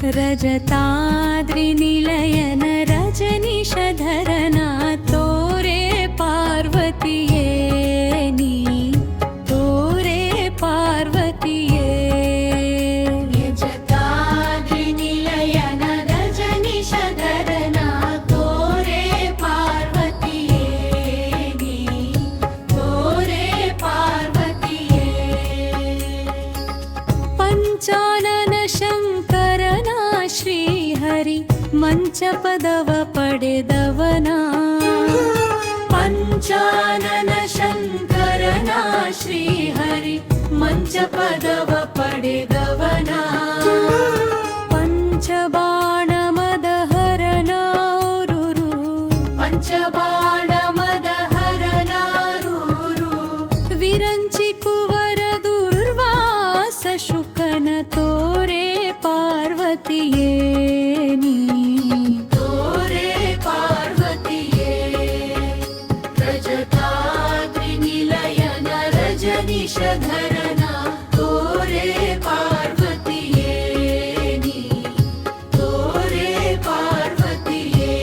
रजताद्रिनिलयन रजनीशधरना तोरे पार्वतीये नी तोरे पार्वतीये रजताद्रिनिलयन रजनीशधरना तोरे पार्वतीये नी तोरे पार्वतीये पंचानन शंकरना श्रीहरि ಮಂಚಪದವ ಪಡೆದವನ ಪಂಚಾನನ ಶಂಕರನ ಶ್ರೀಹರಿ ಮಂಚಪದವ ಪಡೆದವನ ಪಂಚಬಾಣ ಮದಹರನ ರುರು ಪಂಚಬಾಣ ಮದಹರನ ರುರು ವಿರಂಚಿ ಕುವರ ದುರ್ವಾಸ ಶುಕನ ತೋರೆ ಪಾರ್ವತಿಯೇ रजनीशधरना तोरे पार्वतीये नी तोरे पार्वतीये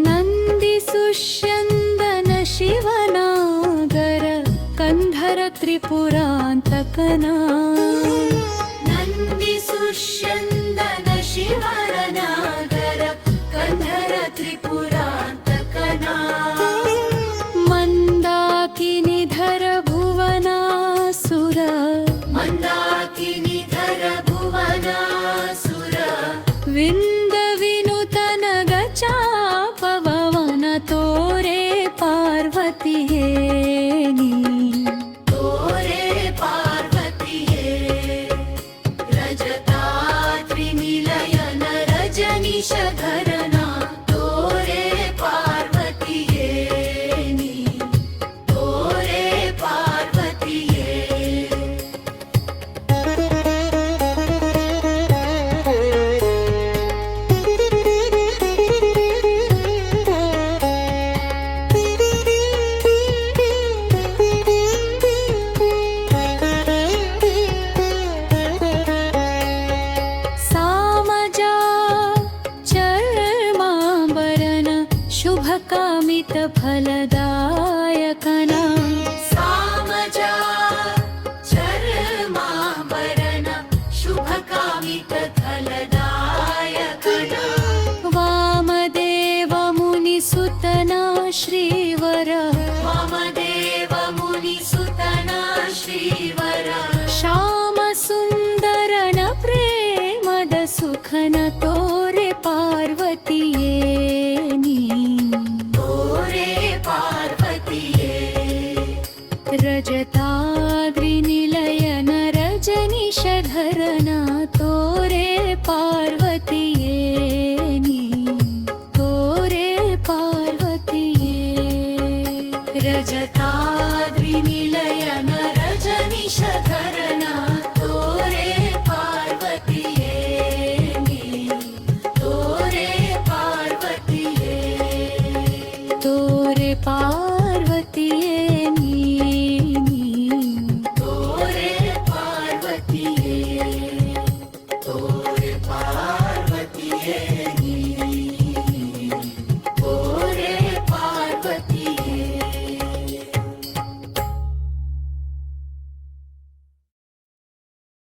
नंदी सुष्यंदन शिवनागर कंधर त्रिपुरांतकना नंदी सुष्यंदन शिवनागर कंधर त्रिपुरांतकना मंदाकिनीधर भुवनासुर मंदाकिनीधर भुवनासुर विंद विनुतन गचापवन तोरे पार्वतीये नी रजनीशधरना तोरे पार्वतीये नी तोरे पार्वतीये शुभकामित फलदायकना सामजा चर्माभरण शुभकामित फलदायकना वामदेव मुनिसुतना श्रीवर वामदेव मुनिसुतना श्रीवर श्याम सुंदरन प्रेमद सुखन तोरे पार्वतीये रजताद्रिनिलयन रजनीशधरना तोरे पार्वतीये नी तोरे पार्वतीये रजताद्रिनिलयन रजनीशधरना तोरे पार्वतीये नी तोरे पार्वतीये तोरे पार्वतीये नी तोरे पार्वतीये